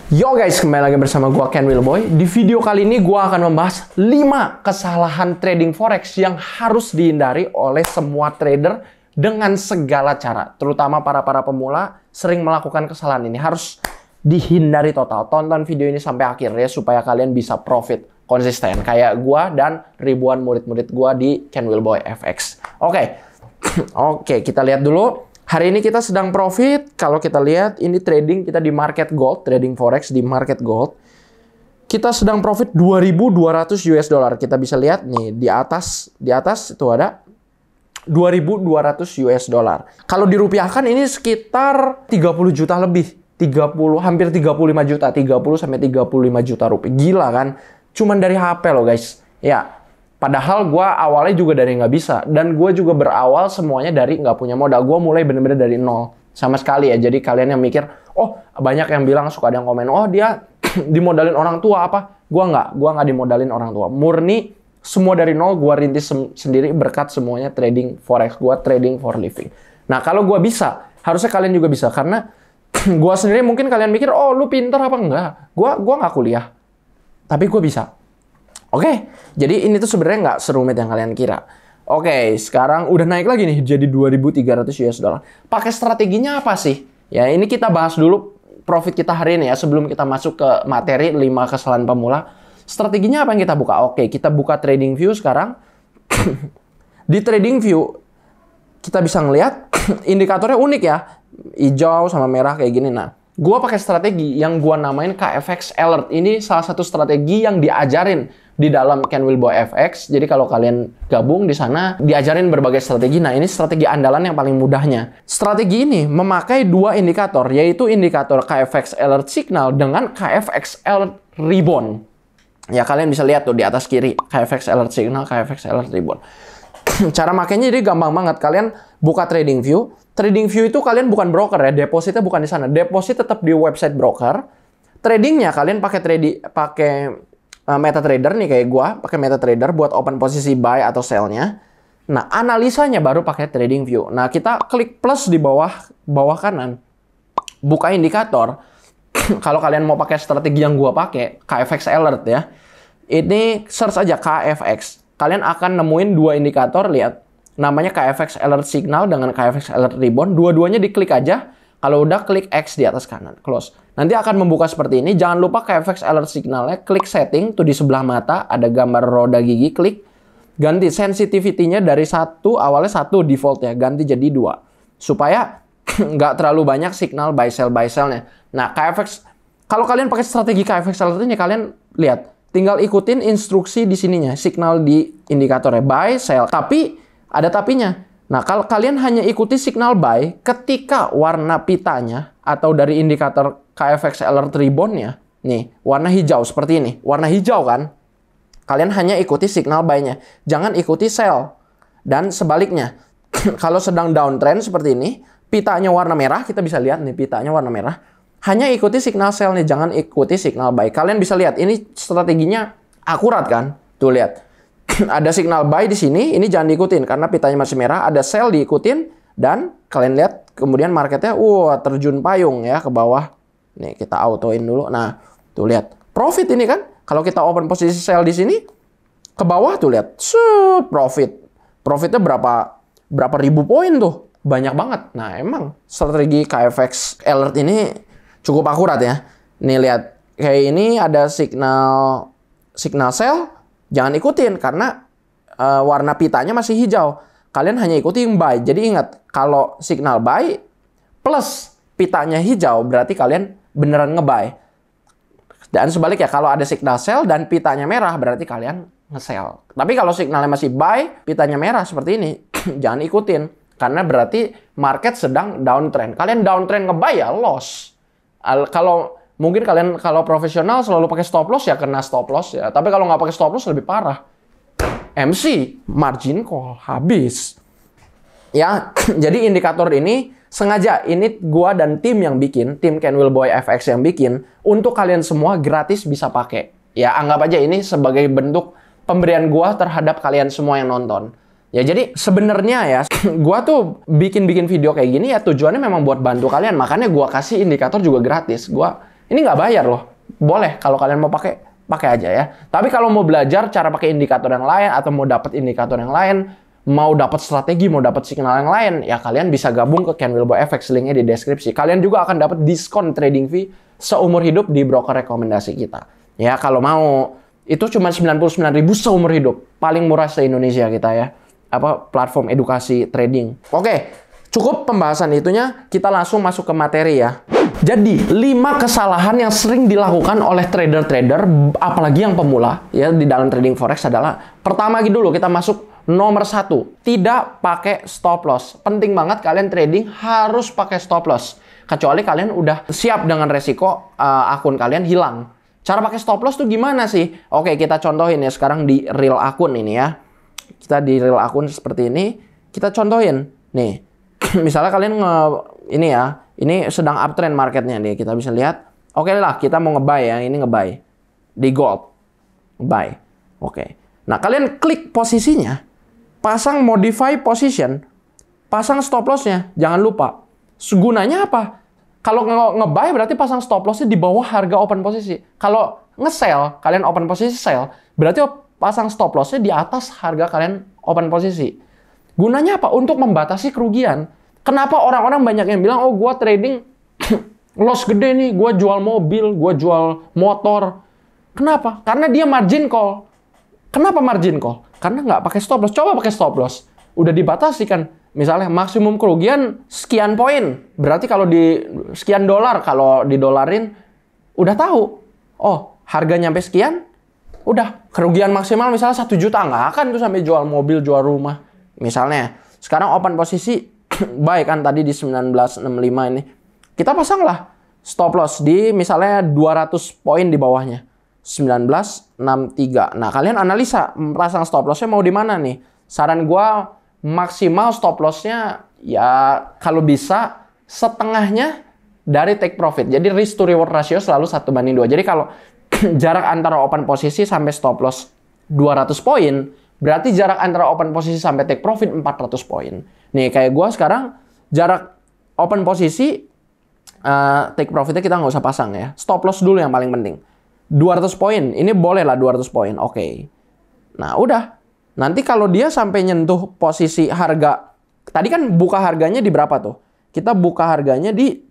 Yo guys, kembali lagi bersama gua Ken Wilboy. Di video kali ini gua akan membahas 5 kesalahan trading forex yang harus dihindari oleh semua trader dengan segala cara. Terutama para pemula sering melakukan kesalahan ini. Harus dihindari total. Tonton video ini sampai akhir ya supaya kalian bisa profit konsisten kayak gua dan ribuan murid-murid gua di Ken Wilboy FX. Oke, kita lihat dulu. Hari ini kita sedang profit. Kalau kita lihat ini trading kita di market gold, trading forex di market gold. Kita sedang profit 2.200 US dollar. Kita bisa lihat nih di atas itu ada 2.200 US dollar. Kalau dirupiahkan ini sekitar 30 juta lebih. Hampir 35 juta, 30 sampai 35 juta rupiah. Gila kan? Cuman dari HP loh guys. Ya. Padahal gue awalnya juga dari nggak bisa. Dan gue juga berawal semuanya dari nggak punya modal. Gue mulai bener-bener dari nol. Sama sekali ya. Jadi kalian yang mikir, oh banyak yang bilang, suka ada yang komen, oh dia dimodalin orang tua apa? Gue nggak dimodalin orang tua. Murni semua dari nol, gue rintis sendiri berkat semuanya trading forex. Gue trading for living. Nah kalau gue bisa, harusnya kalian juga bisa. Karena gue sendiri mungkin kalian mikir, oh lu pinter apa enggak? Gue nggak kuliah. Tapi gue bisa. Oke, jadi ini tuh sebenarnya nggak serumit yang kalian kira. Oke, sekarang udah naik lagi nih jadi 2.300 US dollar. Pakai strateginya apa sih? Ya, ini kita bahas dulu profit kita hari ini ya sebelum kita masuk ke materi 5 kesalahan pemula. Strateginya apa yang kita buka? Oke, kita buka trading view sekarang. Di trading view kita bisa ngelihat indikatornya unik ya. Hijau sama merah kayak gini. Nah, gua pakai strategi yang gua namain KFX Alert. Ini salah satu strategi yang diajarin di dalam Ken Wilboy FX. Jadi kalau kalian gabung di sana diajarin berbagai strategi. Nah, ini strategi andalan yang paling mudahnya. Strategi ini memakai 2 indikator, yaitu indikator KFX Alert Signal dengan KFX Alert Rebound. Ya, kalian bisa lihat tuh di atas kiri, KFX Alert Signal, KFX Alert Rebound. Cara makainya jadi gampang banget. Kalian buka trading view. Trading view itu kalian bukan broker ya, depositnya bukan di sana. Deposit tetap di website broker. Tradingnya kalian pakai MetaTrader nih kayak gua, pakai MetaTrader buat open posisi buy atau sell-nya. Nah, analisanya baru pakai trading view. Nah, kita klik plus di bawah kanan. Buka indikator. Kalau kalian mau pakai strategi yang gua pakai, KFX Alert ya. Ini search aja KFX. Kalian akan nemuin 2 indikator, lihat. Namanya KFX Alert Signal dengan KFX Alert Rebound. Dua-duanya diklik aja. Kalau udah, klik X di atas kanan, close. Nanti akan membuka seperti ini. Jangan lupa KFX Alert Signalnya, klik setting, tuh di sebelah mata, ada gambar roda gigi, klik. Ganti sensitivity-nya dari 1, awalnya 1 default ya, ganti jadi 2. Supaya nggak terlalu banyak signal buy sell-nya. Nah, KFX, kalau kalian pakai strategi KFX Alert ini, kalian lihat, tinggal ikutin instruksi di sininya, signal di indikatornya, buy, sell. Tapi, ada tapinya. Nah, kalau kalian hanya ikuti signal buy, ketika warna pitanya atau dari indikator KFX Alert Rebound-nya, nih, warna hijau seperti ini. Warna hijau kan? Kalian hanya ikuti signal buy-nya. Jangan ikuti sell. Dan sebaliknya, kalau sedang downtrend seperti ini, pitanya warna merah, kita bisa lihat nih, pitanya warna merah. Hanya ikuti signal sell-nya, jangan ikuti signal buy. Kalian bisa lihat, ini strateginya akurat kan? Tuh, lihat. Ada signal buy di sini, ini jangan diikutin karena pitanya masih merah. Ada sell diikutin dan kalian lihat kemudian marketnya, terjun payung ya ke bawah. Nih kita autoin dulu. Nah tuh lihat profit ini kan. Kalau kita open posisi sell di sini ke bawah tuh lihat, profit. Profitnya berapa ribu poin tuh, banyak banget. Nah emang strategi KFX Alert ini cukup akurat ya. Nih lihat kayak ini ada signal sell. Jangan ikutin karena warna pitanya masih hijau. Kalian hanya ikuti yang buy. Jadi ingat, kalau signal buy plus pitanya hijau berarti kalian beneran nge-buy. Dan sebaliknya, kalau ada signal sell dan pitanya merah berarti kalian nge-sell. Tapi kalau signalnya masih buy, pitanya merah seperti ini, jangan ikutin. Karena berarti market sedang downtrend. Kalian downtrend nge-buy ya loss. Mungkin kalian kalau profesional selalu pakai stop loss ya kena stop loss ya. Tapi kalau nggak pakai stop loss lebih parah. MC, margin call, habis. Ya, jadi indikator ini sengaja ini gua dan tim yang bikin, tim Ken Wilboy FX yang bikin, untuk kalian semua gratis bisa pakai. Ya, anggap aja ini sebagai bentuk pemberian gua terhadap kalian semua yang nonton. Ya jadi sebenarnya ya, gua tuh bikin video kayak gini ya tujuannya memang buat bantu kalian. Makanya gua kasih indikator juga gratis. Gua Ini nggak bayar loh. Boleh kalau kalian mau pakai aja ya. Tapi kalau mau belajar cara pakai indikator yang lain atau mau dapat indikator yang lain, mau dapat strategi, mau dapat signal yang lain, ya kalian bisa gabung ke Ken Wilboy FX, linknya di deskripsi. Kalian juga akan dapat diskon trading fee seumur hidup di broker rekomendasi kita. Ya kalau mau, itu cuma 99.000 seumur hidup. Paling murah se-Indonesia kita ya. Platform edukasi trading. Oke, cukup pembahasan itunya, kita langsung masuk ke materi ya. Jadi, 5 kesalahan yang sering dilakukan oleh trader-trader, apalagi yang pemula ya di dalam trading forex adalah, pertama dulu kita masuk nomor 1, tidak pakai stop loss. Penting banget kalian trading harus pakai stop loss. Kecuali kalian udah siap dengan resiko akun kalian hilang. Cara pakai stop loss tuh gimana sih? Oke, kita contohin ya sekarang di real akun ini ya. Kita di real akun seperti ini, kita contohin. Nih, misalnya kalian ini sedang uptrend marketnya nih, kita bisa lihat. Oke lah, kita mau nge-buy ya, ini nge-buy di gold. Buy. Oke. Nah, kalian klik posisinya, pasang modify position, pasang stop loss-nya, jangan lupa. Gunanya apa? Kalau nge-buy berarti pasang stop loss-nya di bawah harga open posisi. Kalau nge-sell, kalian open posisi sell, berarti pasang stop loss-nya di atas harga kalian open posisi. Gunanya apa? Untuk membatasi kerugian. Kenapa orang-orang banyak yang bilang, oh gua trading loss gede nih, gua jual mobil, gua jual motor. Kenapa? Karena dia margin call. Kenapa margin call? Karena nggak pakai stop loss. Coba pakai stop loss. Udah dibatasi kan. Misalnya maksimum kerugian sekian poin. Berarti kalau di sekian dolar, kalau didolarin, udah tahu. Oh, harga nyampe sekian, udah. Kerugian maksimal misalnya 1 juta. Nggak akan tuh sampai jual mobil, jual rumah. Misalnya, sekarang open posisi, baik kan tadi di 1965 ini. Kita pasanglah stop loss di misalnya 200 poin di bawahnya. 1963. Nah, kalian analisa pasang stop loss-nya mau di mana nih? Saran gua maksimal stop loss-nya ya kalau bisa setengahnya dari take profit. Jadi risk to reward ratio selalu 1:2. Jadi kalau jarak antara open posisi sampai stop loss 200 poin, berarti jarak antara open posisi sampai take profit 400 poin. Nih kayak gua sekarang jarak open posisi take profitnya kita nggak usah pasang ya. Stop loss dulu yang paling penting. 200 poin, ini boleh lah 200 poin, oke. Nah udah, nanti kalau dia sampai nyentuh posisi harga, tadi kan buka harganya di berapa tuh? Kita buka harganya di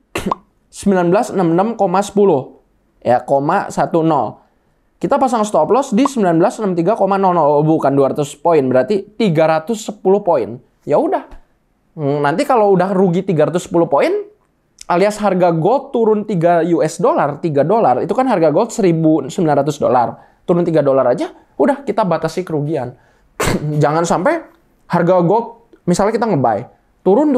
1966,10 ya, 10. Kita pasang stop loss di 1963,00, bukan 200 poin, berarti 310 poin. Ya udah, nanti kalau udah rugi 310 poin, alias harga gold turun 3 US dollar, 3 dolar, itu kan harga gold 1.900 dolar. Turun 3 dolar aja, udah kita batasi kerugian. Jangan sampai harga gold, misalnya kita nge-buy, turun,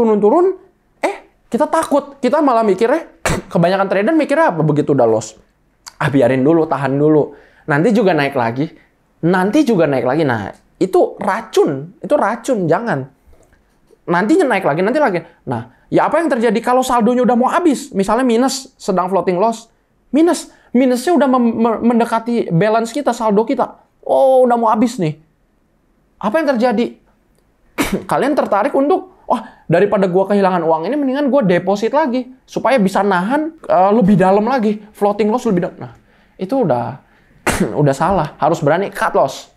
kita takut. Kita malah mikirnya, kebanyakan trader mikirnya apa begitu udah loss? Biarin dulu, tahan dulu. Nanti juga naik lagi. Nah, itu racun, jangan. Nantinya naik lagi, nanti lagi. Nah, ya apa yang terjadi kalau saldonya udah mau habis? Misalnya minus, sedang floating loss. Minusnya udah mendekati balance kita, saldo kita. Oh, udah mau habis nih. Apa yang terjadi? Kalian tertarik untuk, daripada gua kehilangan uang ini, mendingan gua deposit lagi. Supaya bisa nahan lebih dalam lagi. Floating loss lebih dalam. Nah, itu udah salah. Harus berani cut loss.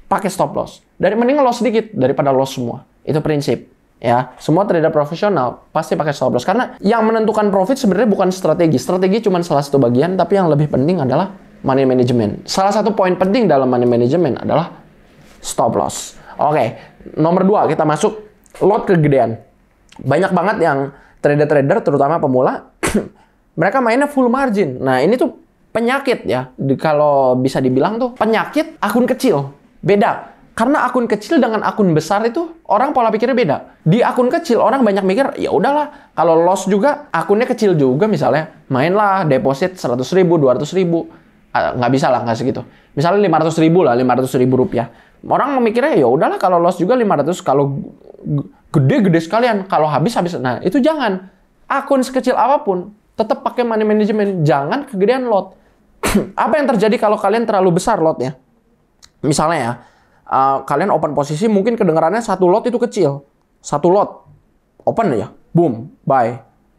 Pakai stop loss. Mending loss sedikit daripada loss semua. Itu prinsip. Ya, semua trader profesional pasti pakai stop loss karena yang menentukan profit sebenarnya bukan strategi. Strategi cuma salah satu bagian, tapi yang lebih penting adalah money management. Salah satu poin penting dalam money management adalah stop loss. Oke, nomor 2 kita masuk lot kegedean. Banyak banget yang trader-trader terutama pemula mereka mainnya full margin. Nah, ini tuh penyakit ya. Kalau bisa dibilang tuh penyakit akun kecil. Beda. Karena akun kecil dengan akun besar itu orang pola pikirnya beda. Di akun kecil orang banyak mikir, ya udahlah, kalau loss juga akunnya kecil juga misalnya, mainlah deposit 100.000, 200.000. Nggak bisa lah, nggak segitu. Misalnya 500.000 lah, 500.000 rupiah. Orang memikirnya ya udahlah kalau loss juga 500, kalau gede-gede sekalian, kalau habis. Nah, itu jangan. Akun sekecil apapun, tetap pakai money management, jangan kegedean lot. Apa yang terjadi kalau kalian terlalu besar lotnya? Misalnya ya, kalian open posisi mungkin kedengarannya satu lot itu kecil. Satu lot. Open ya. Boom. Buy.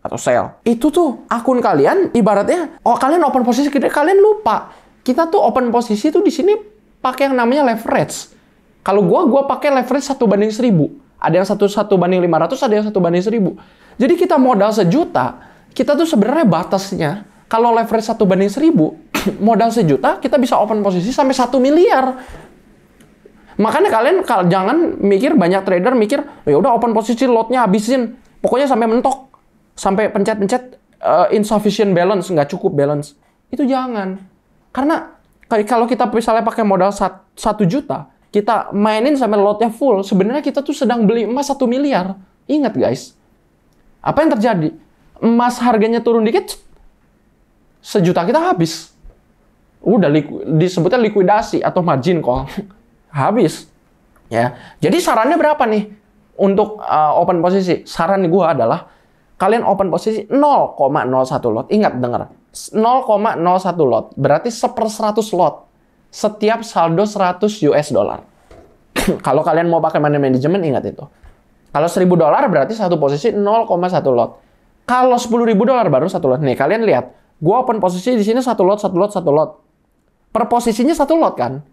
atau sell. Itu tuh akun kalian ibaratnya, oh kalian open posisi, kalian lupa. Kita tuh open posisi tuh di sini pakai yang namanya leverage. Kalau gua pakai leverage 1:1000. Ada yang 1:500, ada yang 1:1000. Jadi kita modal 1 juta, kita tuh sebenarnya batasnya kalau leverage 1:1000, modal 1 juta, kita bisa open posisi sampai 1 miliar. Makanya kalian jangan mikir, banyak trader mikir, ya udah open posisi lotnya habisin, pokoknya sampai mentok, sampai pencet-pencet insufficient balance, nggak cukup balance. Itu jangan. Karena kalau kita misalnya pakai modal 1 juta, kita mainin sampai lotnya full, sebenarnya kita tuh sedang beli emas 1 miliar. Ingat guys, apa yang terjadi? Emas harganya turun dikit, 1 juta kita habis. Udah disebutnya likuidasi atau margin call. Habis. Ya. Jadi sarannya berapa nih untuk open posisi? Saran gue adalah kalian open posisi 0,01 lot. Ingat, dengar. 0,01 lot. Berarti 1/100 lot. Setiap saldo 100 US dollar. Kalau kalian mau pakai money management, ingat itu. Kalau $1.000 berarti satu posisi 0,1 lot. Kalau $10.000 baru 1 lot. Nih, kalian lihat. Gue open posisi di sini 1 lot, 1 lot, 1 lot. Per posisinya 1 lot kan?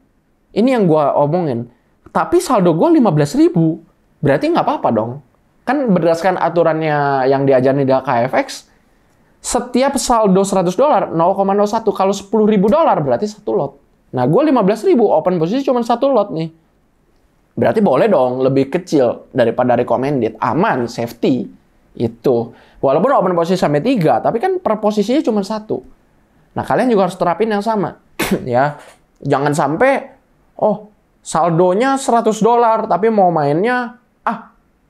Ini yang gue omongin. Tapi saldo gue 15.000. Berarti nggak apa-apa dong. Kan berdasarkan aturannya yang diajarin di KFX, setiap saldo $100, 0,01. Kalau $10.000 berarti 1 lot. Nah, gue 15.000, open posisi cuma 1 lot nih. Berarti boleh dong lebih kecil daripada recommended. Aman, safety. Itu. Walaupun open posisi sampai 3, tapi kan per posisinya cuma 1. Nah, kalian juga harus terapin yang sama. Ya, jangan sampai saldonya $100 tapi mau mainnya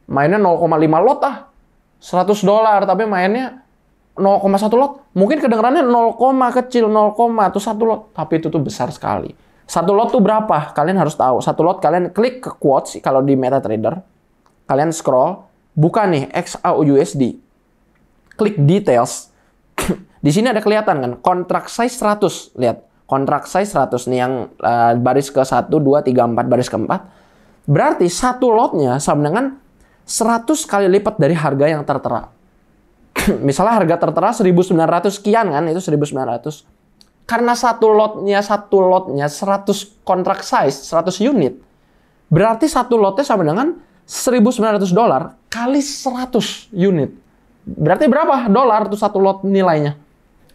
mainnya 0,5 lot $100 tapi mainnya 0,1 lot. Mungkin kedengarannya 0, kecil 0, atau 1 lot, tapi itu tuh besar sekali. 1 lot tuh berapa? Kalian harus tahu. 1 lot kalian klik ke quotes kalau di MetaTrader. Kalian scroll, buka nih XAUUSD. Klik details. Di sini ada kelihatan kan contract size 100. Lihat. Contract size 100 nih yang baris ke 1, 2, 3, 4, baris keempat. Berarti 1 lotnya sama dengan 100 kali lipat dari harga yang tertera. Misalnya harga tertera 1.900 sekian kan, itu 1.900. Karena 1 lotnya 100 contract size, 100 unit. Berarti 1 lotnya sama dengan $1.900 kali 100 unit. Berarti berapa dolar tuh 1 lot nilainya?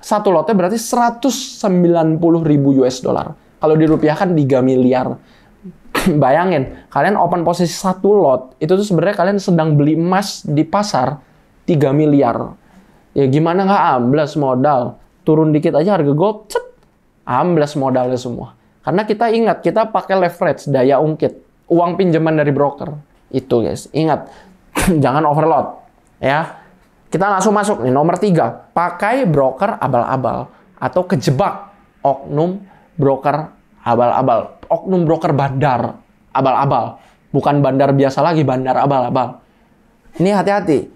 1 lotnya berarti 190.000 US dollar. Kalau dirupiahkan 3 miliar. Bayangin, kalian open posisi 1 lot, itu tuh sebenarnya kalian sedang beli emas di pasar 3 miliar. Ya gimana nggak amblas modal? Turun dikit aja harga gold, amblas modalnya semua. Karena kita ingat, kita pakai leverage, daya ungkit. Uang pinjaman dari broker. Itu guys, ingat. Jangan overload. Ya. Kita langsung masuk nih, nomor 3. Pakai broker abal-abal. Atau kejebak oknum broker abal-abal. Oknum broker bandar abal-abal. Bukan bandar biasa lagi, bandar abal-abal. Ini hati-hati.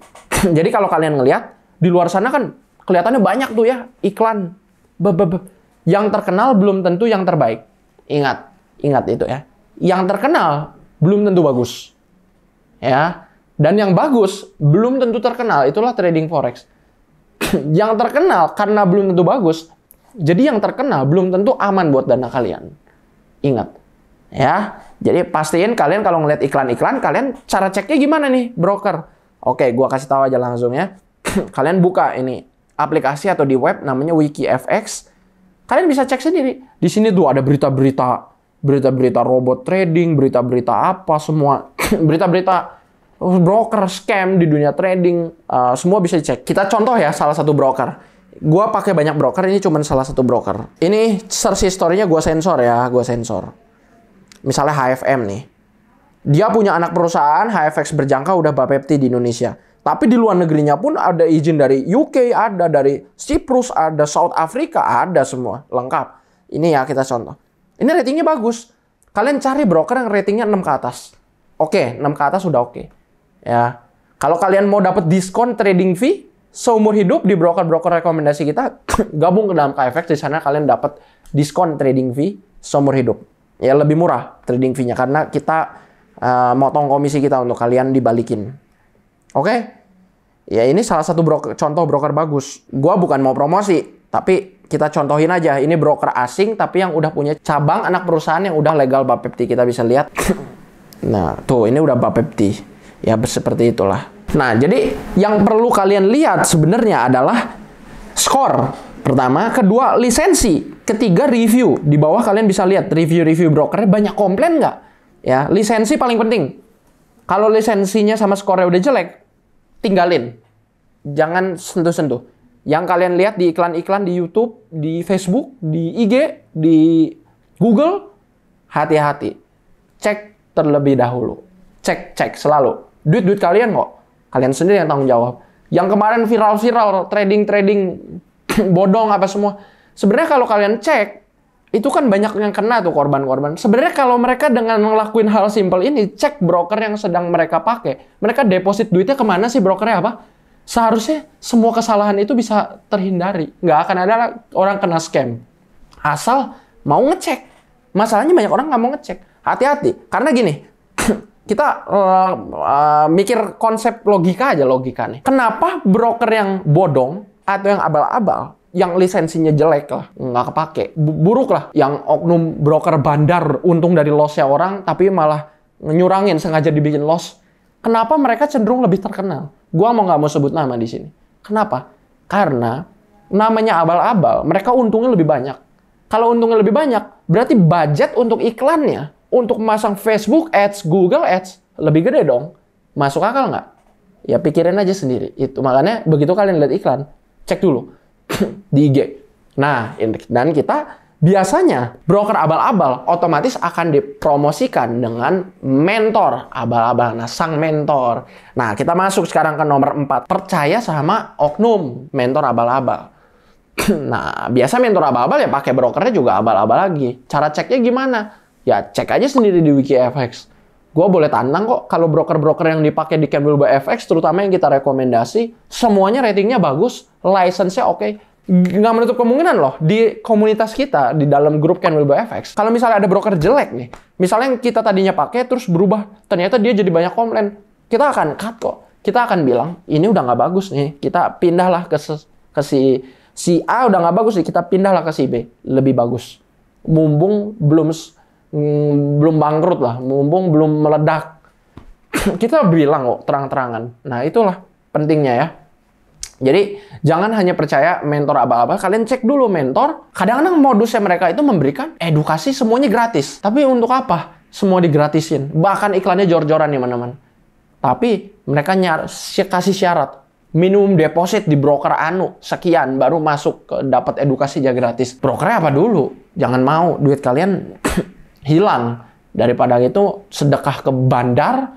Jadi kalau kalian ngelihat, di luar sana kan kelihatannya banyak tuh ya, iklan. Yang terkenal belum tentu yang terbaik. Ingat itu ya. Yang terkenal belum tentu bagus. Ya. Dan yang bagus belum tentu terkenal, itulah trading forex. Yang terkenal karena belum tentu bagus, jadi yang terkenal belum tentu aman buat dana kalian. Ingat, ya. Jadi pastiin kalian kalau ngeliat iklan-iklan, kalian cara ceknya gimana nih, broker? Oke, gua kasih tahu aja langsung ya. Kalian buka ini aplikasi atau di web namanya WikiFX. Kalian bisa cek sendiri. Di sini tuh ada berita-berita robot trading, berita-berita apa semua, berita-berita broker scam di dunia trading, semua bisa dicek. Kita contoh ya salah satu broker. Gua pakai banyak broker, ini cuma salah satu broker. Ini search history-nya gua sensor ya, Misalnya HFM nih. Dia punya anak perusahaan, HFX berjangka udah Bapepti di Indonesia. Tapi di luar negerinya pun ada izin dari UK, ada dari Cyprus, ada South Africa, ada semua lengkap. Ini ya kita contoh. Ini ratingnya bagus. Kalian cari broker yang ratingnya 6 ke atas. Oke, 6 ke atas udah oke. Ya, kalau kalian mau dapat diskon trading fee seumur hidup di broker-broker rekomendasi kita, gabung ke dalam KFX. Di sana kalian dapat diskon trading fee seumur hidup. Ya lebih murah trading fee-nya karena kita motong komisi kita untuk kalian dibalikin. Oke? Ya ini salah satu contoh broker bagus. Gua bukan mau promosi, tapi kita contohin aja. Ini broker asing tapi yang udah punya cabang anak perusahaan yang udah legal Bapepti. Kita bisa lihat. Nah, tuh ini udah Bapepti. Ya seperti itulah. Nah, jadi yang perlu kalian lihat sebenarnya adalah skor. Pertama, kedua lisensi, ketiga review. Di bawah kalian bisa lihat review-review brokernya banyak komplain nggak? Ya, lisensi paling penting. Kalau lisensinya sama skornya udah jelek, tinggalin. Jangan sentuh-sentuh. Yang kalian lihat di iklan-iklan di YouTube, di Facebook, di IG, di Google, hati-hati. Cek terlebih dahulu. Cek selalu. Duit kalian kok. Kalian sendiri yang tanggung jawab. Yang kemarin viral-viral, trading bodong apa semua. Sebenarnya kalau kalian cek, itu kan banyak yang kena tuh korban-korban. Sebenarnya kalau mereka dengan ngelakuin hal simpel ini, cek broker yang sedang mereka pakai. Mereka deposit duitnya kemana sih brokernya apa? Seharusnya semua kesalahan itu bisa terhindari. Nggak akan ada orang kena scam. Asal mau ngecek. Masalahnya banyak orang nggak mau ngecek. Hati-hati. Karena gini, kita mikir konsep logika aja logikanya. Kenapa broker yang bodong atau yang abal-abal, yang lisensinya jelek lah, nggak kepake, buruk lah, yang oknum broker bandar untung dari loss-nya orang, tapi malah nyurangin, sengaja dibikin loss. Kenapa mereka cenderung lebih terkenal? Gua nggak mau sebut nama di sini. Kenapa? Karena namanya abal-abal, mereka untungnya lebih banyak. Kalau untungnya lebih banyak, berarti budget untuk iklannya, untuk memasang Facebook Ads, Google Ads, lebih gede dong. Masuk akal nggak? Ya pikirin aja sendiri. Itu makanya begitu kalian lihat iklan, cek dulu di IG. Nah, dan kita biasanya broker abal-abal otomatis akan dipromosikan dengan mentor abal-abal. Nah, sang mentor. Nah, kita masuk sekarang ke nomor 4. Percaya sama oknum mentor abal-abal. Nah, biasa mentor abal-abal ya pakai brokernya juga abal-abal lagi. Cara ceknya gimana? Ya, cek aja sendiri di WikiFX. Gue boleh tantang kok kalau broker-broker yang dipakai di CanWillBuyFX, terutama yang kita rekomendasi, semuanya ratingnya bagus, license-nya oke. Nggak menutup kemungkinan loh, di komunitas kita, di dalam grup CanWillBuyFX, kalau misalnya ada broker jelek nih, misalnya yang kita tadinya pakai terus berubah, ternyata dia jadi banyak komplain, kita akan cut kok. Kita akan bilang, ini udah nggak bagus nih, kita pindahlah ke si A udah nggak bagus nih, kita pindahlah ke si B, lebih bagus. Mumpung belum bangkrut lah, mumpung belum meledak. Kita bilang kok terang-terangan. Nah, itulah pentingnya ya. Jadi, jangan hanya percaya mentor abal-abal, kalian cek dulu mentor. Kadang-kadang modusnya mereka itu memberikan edukasi semuanya gratis. Tapi untuk apa? Semua digratisin. Bahkan iklannya jor-joran di mana-mana. Tapi, mereka kasih syarat. Minimum deposit di broker anu sekian baru masuk ke dapat edukasi gratis. Brokernya apa dulu? Jangan mau duit kalian hilang. Daripada itu sedekah ke bandar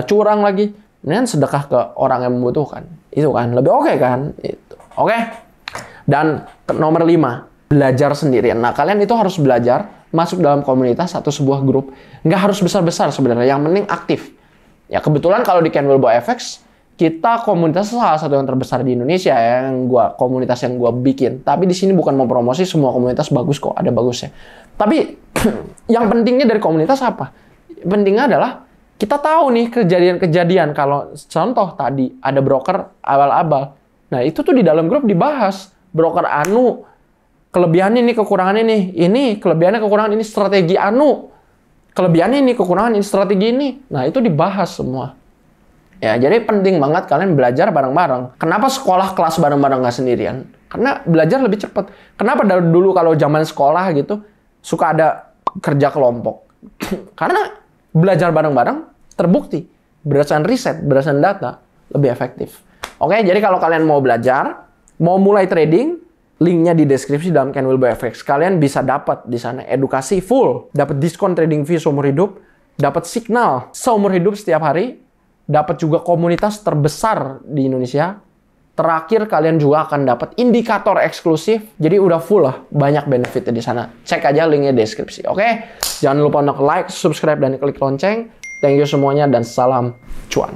curang lagi. Ini sedekah ke orang yang membutuhkan. Itu kan lebih oke kan? Itu. Oke. Dan nomor 5, belajar sendirian. Nah, kalian itu harus belajar masuk dalam komunitas atau sebuah grup. Nggak harus besar-besar sebenarnya. Yang penting aktif. Ya kebetulan kalau di CanWillBuyFX kita komunitas salah satu yang terbesar di Indonesia ya, komunitas yang gua bikin. Tapi di sini bukan mau promosi, semua komunitas bagus kok, ada bagusnya. Tapi yang pentingnya dari komunitas apa? Pentingnya adalah kita tahu nih kejadian-kejadian. Kalau contoh tadi ada broker abal-abal. Nah, itu tuh di dalam grup dibahas. Broker anu, kelebihan ini, kekurangan ini kelebihannya, kekurangan ini, strategi anu, kelebihannya ini, kekurangan ini, strategi ini. Nah, itu dibahas semua. Ya, jadi penting banget kalian belajar bareng-bareng. Kenapa sekolah kelas bareng-bareng nggak sendirian? Karena belajar lebih cepat. Kenapa dari dulu kalau zaman sekolah gitu, suka ada kerja kelompok? Karena belajar bareng-bareng terbukti. Berdasarkan riset, berdasarkan data, lebih efektif. Oke, jadi kalau kalian mau belajar, mau mulai trading, linknya di deskripsi dalam CanWillBuyFX. Kalian bisa dapat di sana edukasi full, dapat diskon trading fee seumur hidup, dapat signal seumur hidup setiap hari, dapat juga komunitas terbesar di Indonesia. Terakhir, kalian juga akan dapat indikator eksklusif. Jadi udah full lah, banyak benefitnya di sana. Cek aja linknya di deskripsi. Oke? Jangan lupa untuk like, subscribe, dan klik lonceng. Thank you semuanya, dan salam cuan.